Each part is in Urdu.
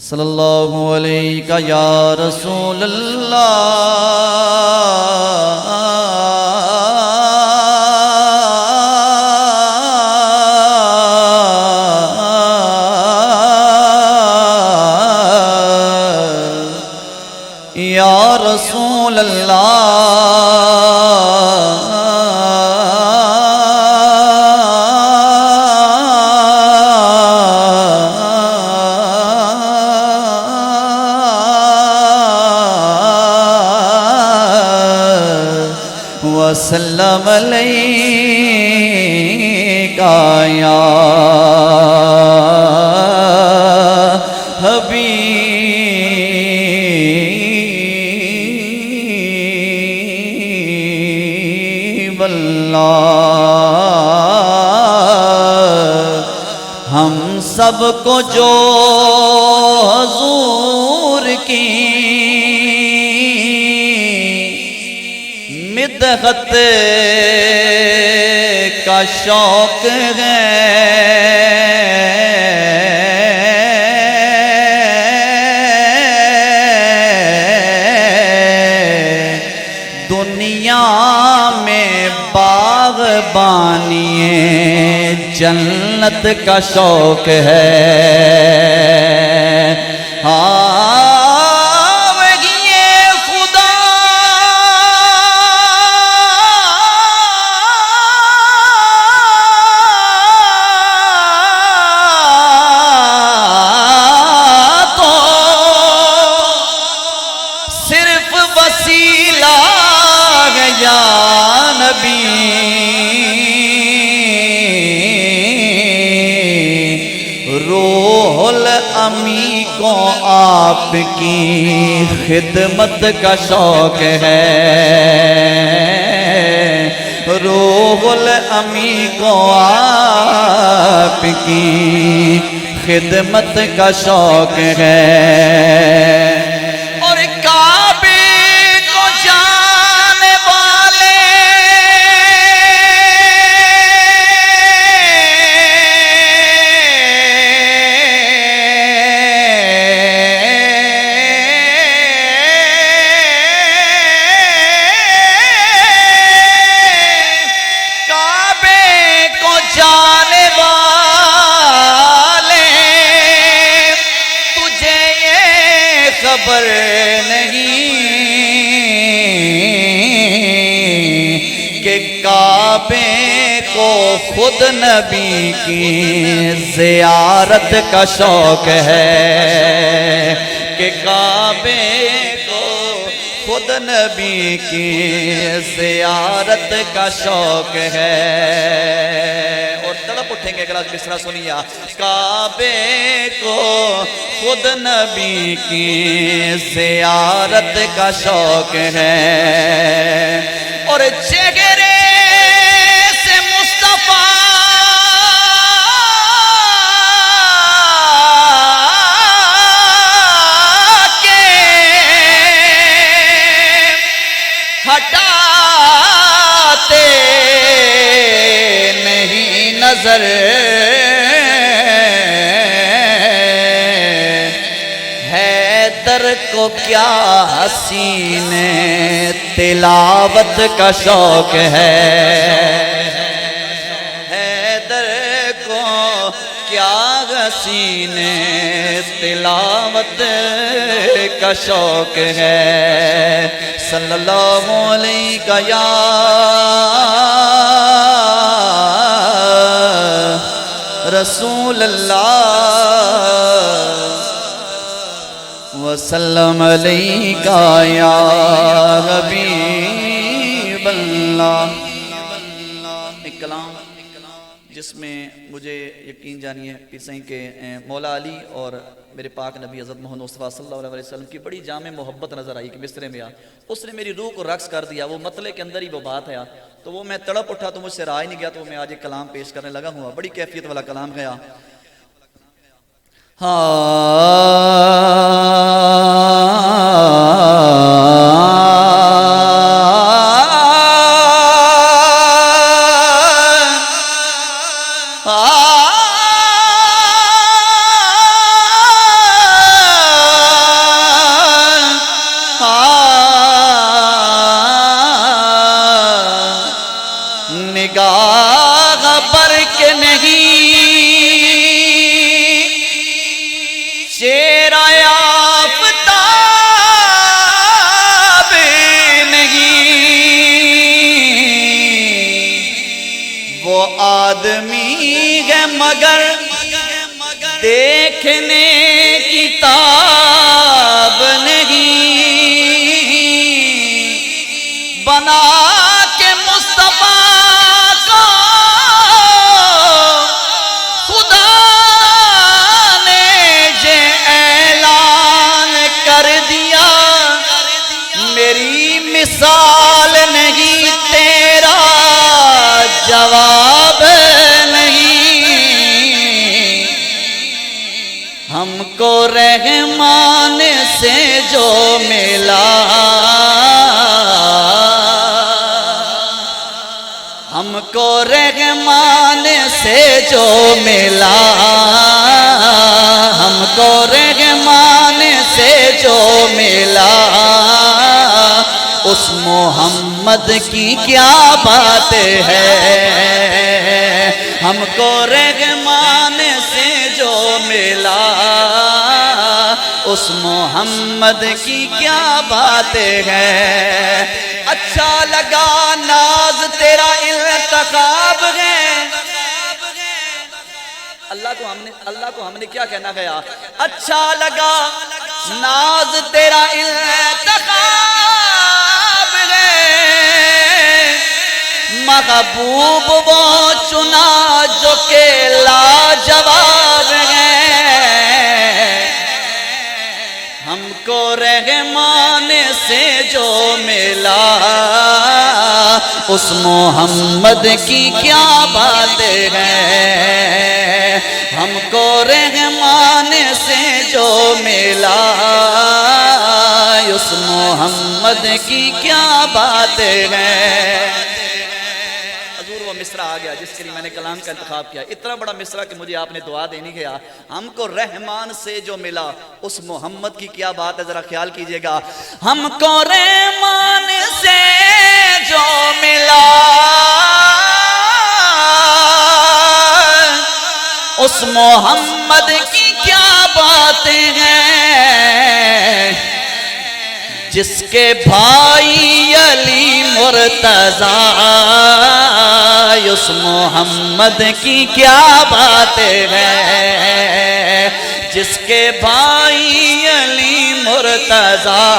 صلی اللہ علیہ یا رسول اللہ یا رسول وسلم علیکا یا حبیب اللہ ہم سب کو جو حضور کی مدحت کا شوق ہے دنیا میں باغبانی جنت کا شوق ہے روح الامی کو آپ کی خدمت کا شوق ہے روح الامی کو آپ کی خدمت کا شوق ہے اور کعبے کو جانے والے خبر نہیں کہ کعبے کو خود نبی کی زیارت کا شوق ہے کہ کعبے کو خود نبی کی زیارت کا شوق ہے اور تڑپ اٹھیں گے اگر آج مصرع سنیا کعبے کو خود نبی کی زیارت کا شوق ہے اور چہرے سے مصطفیٰ کے ہٹاتے نہیں نظر کو کیا حسین تلاوت کا شوق ہے حیدر کو کیا حسین تلاوت کا شوق ہے صلی اللہ علیہ یا رسول اللہ وسلم علیکا یا حبیب اللہ ایک کلام جس میں مجھے یقین جانیے پیر سائیں کے مولا علی اور میرے پاک نبی حضرت محمد مصطفیٰ صلی اللہ علیہ وسلم کی بڑی جامع محبت نظر آئی کہ مصرے میں اس نے میری روح کو رقص کر دیا وہ مطلع کے اندر ہی وہ بات ہے تو وہ میں تڑپ اٹھا تو مجھ سے رہا ہی نہیں گیا تو میں آج ایک کلام پیش کرنے لگا ہوں بڑی کیفیت والا کلام گیا چہرہ آفتاب نہیں، وہ آدمی ہے مگر دیکھنے کی تاب نہیں، بنا کے مصطفیٰ کو خدا نے یہ اعلان کر دیا، میری مثال نہیں تیرا جواب نہیں، ہم کو رحمان سے جو ملا، ہم کو رحمان سے جو ملا، ہم کو رحمان سے جو ملا، اس محمد کی کیا بات ہے، ہم کو رحمان سے جو ملا، اس محمد کی کیا بات ہے، اچھا لگا ناز تیرا انتخاب ہے، اللہ کو ہم نے کیا کہنا گیا، اچھا لگا ناز تیرا انتخاب ہے، محبوب وہ چنا جو کہ لاجواب ہے، ہم کو رحمان سے جو ملا، اس محمد کی کیا بات ہے، ہم کو رحمان سے جو ملا، اس محمد کی کیا بات ہے۔ حضور وہ مصرع آ گیا جس کے لیے میں نے کلام کا انتخاب کیا، اتنا بڑا مصرع کہ مجھے آپ نے دعا دینی گیا، ہم کو رحمان سے جو ملا، اس محمد کی کیا بات ہے، ذرا خیال کیجئے گا، ہم کو رحمان سے جو ملا، اس محمد کی کیا باتیں ہیں، جس کے بھائی علی مرتضیٰ، اس محمد کی کیا باتیں ہیں، جس کے بھائی علی مرتضیٰ،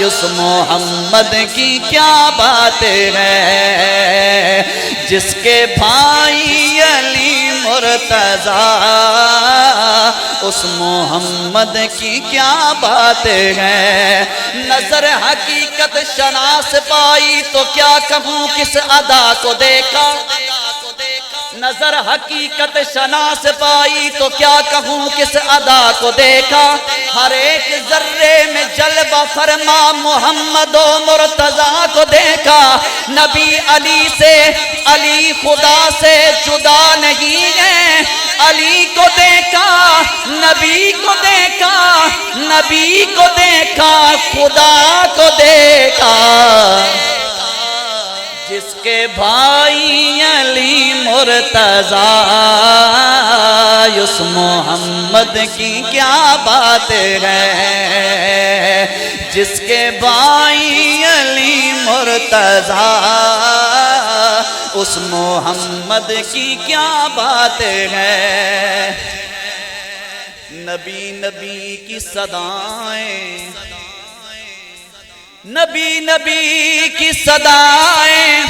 اس محمد کی کیا باتیں ہیں، جس کے بھائی علی مرتضیٰ، اس محمد کی کیا باتیں ہیں، نظر حقیقت شناس پائی تو کیا کہوں کس ادا کو دیکھا، نظر حقیقت شناس پائی تو کیا کہوں کس ادا کو دیکھا، ہر ایک ذرے میں جلوہ فرما محمد و مرتضیٰ کو دیکھا، نبی علی سے علی خدا سے جدا نہیں ہے، علی کو دیکھا نبی کو دیکھا، نبی کو دیکھا خدا کو دیکھا، جس کے بھائی علی مرتضیٰ، اس محمد کی کیا بات ہے، جس کے بھائی علی مرتضیٰ، اس محمد کی کیا بات ہے، نبی نبی کی صدائیں، نبی نبی کی صدائیں،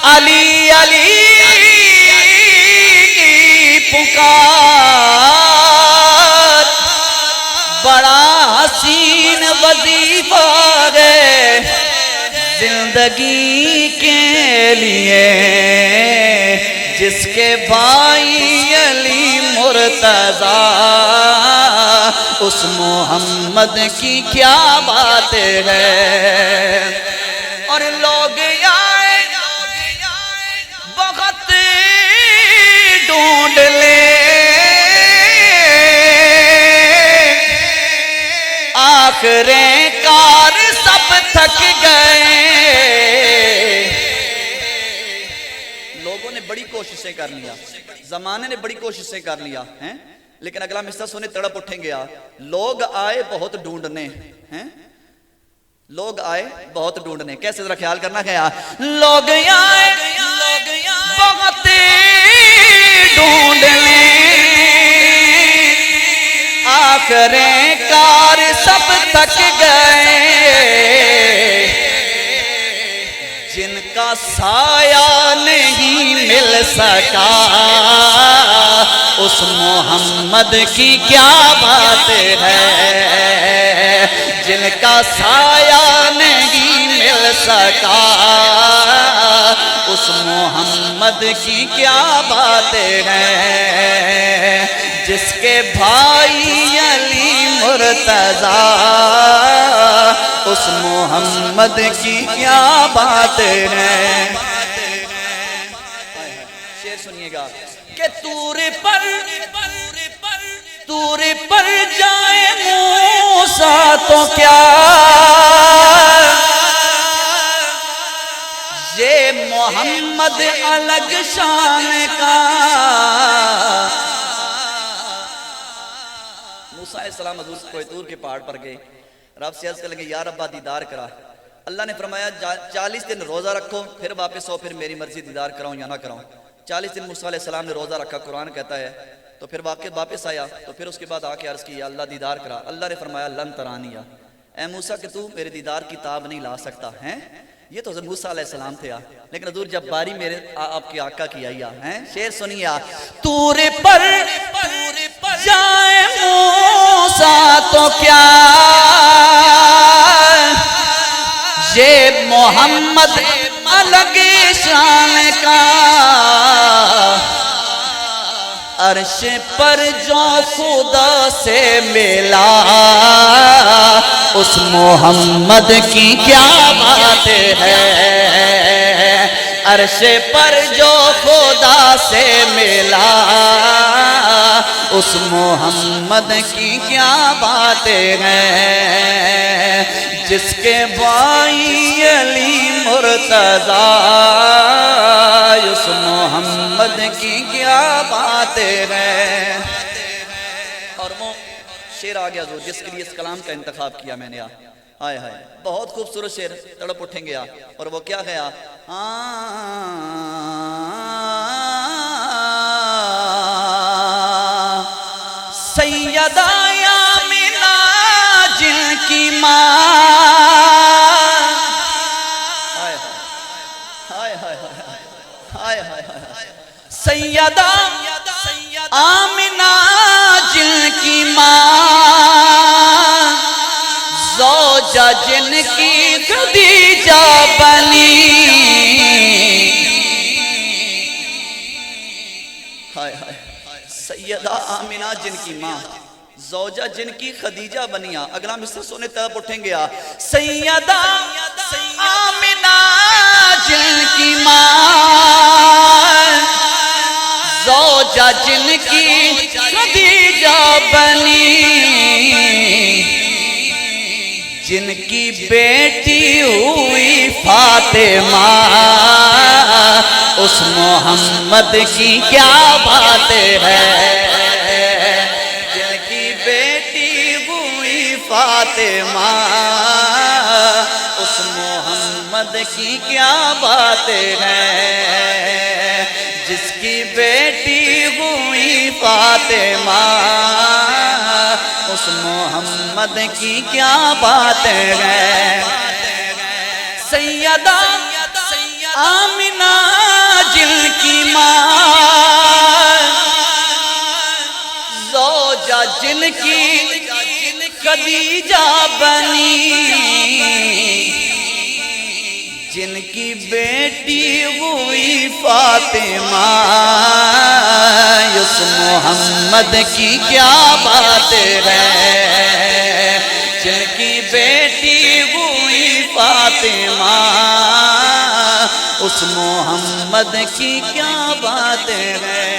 علی علی کی پکار، بڑا حسین وظیفہ ہے زندگی کے لیے، جس کے بھائی علی مرتضیٰ، اس محمد کی کیا بات ہے، اور لوگ آئے بہت ڈھونڈ لے، آخر کار سب تھک گئے، لوگوں نے بڑی کوششیں کر لیا، زمانے نے بڑی کوششیں کر لیا ہیں، لیکن اگلا مصرع سنے تڑپ اٹھیں گے. لوگ آئے بہت ڈھونڈنے ہیں, لوگ آئے بہت ڈھونڈنے. کیسے ذرا خیال کرنا ہے. لوگ آئے بہت ڈھونڈنے, آخر کار سب تھک گئے, جن کا سایہ نہیں مل سکا اس محمد کی کیا بات ہے. جن کا سایہ نہیں مل سکا اس محمد کی کیا بات ہے. جس کے بھائی علی مرتضیٰ اس محمد کی کیا بات ہے. شعر سنیے گا کہ طور پر جائے موسیٰ تو کیا یہ محمد الگ شان کا. موسیٰ علیہ السلام حضور کوہ طور کے پہاڑ پر گئے, رب سے عرض کرنے لگے یا ربا دیدار کرا. اللہ نے فرمایا 40 دن روزہ رکھو پھر واپس ہو, پھر میری مرضی دیدار کراؤں یا نہ کراؤں. 40 دن موسیٰ علیہ السلام نے روزہ رکھا, قرآن کہتا ہے, تو پھر واپس آیا, تو پھر اس کے بعد آ کے عرض کی یا اللہ دیدار کرا. اللہ نے فرمایا لن ترانیا, اے موسیٰ کہ تو میرے دیدار کی تاب نہیں لا سکتا ہے. یہ تو موسیٰ علیہ السلام تھے, لیکن حضور جب باری میرے آپ کے آقا کی آئی ہے. شعر سنیے. طور پر جائے موسیٰ تو کیا یہ محمد الگ شان کا. عرش پر جو خدا سے ملا اس محمد کی کیا بات ہے. عرش پر جو خدا سے ملا اس محمد کی کیا بات ہے. جس کے بھائی علی مرتضیٰ اس محمد کی کیا بات ہے. اور وہ شعر آ گیا جس کے لیے اس کلام کا انتخاب کیا میں نے. آئے ہائے بہت خوبصورت شعر, تڑپ اٹھیں گے. اور وہ کیا ہے. سیدہ آمینہ جن کی ماں, سیدہ آمینہ جن کی ماں, زوجہ جن کی خدیجہ بنی. سیدہ آمینہ جن کی ماں, زوجہ جن کی خدیجہ بنیا. اگلا مصرع سونے تڑپ اٹھیں گے. سیدہ آمینہ جن کی ماں, زوجہ جن کی خدیجہ بنی. جن کی بیٹی ہوئی فاطمہ اس محمد کی کیا بات ہے. جن کی بیٹی ہوئی فاطمہ اس محمد کی کیا بات ہے. جس کی بیٹی ہوئی فاطمہ اس محمد کی کیا بات ہے. سیدہ آمینہ جن کی ماں, زوجہ جن کی خدیجہ بنی. جن کی بیٹی ہوئی فاطمہ اس محمد کی کیا بات ہے. جن کی بیٹی ہوئی فاطمہ اس محمد کی کیا بات ہے.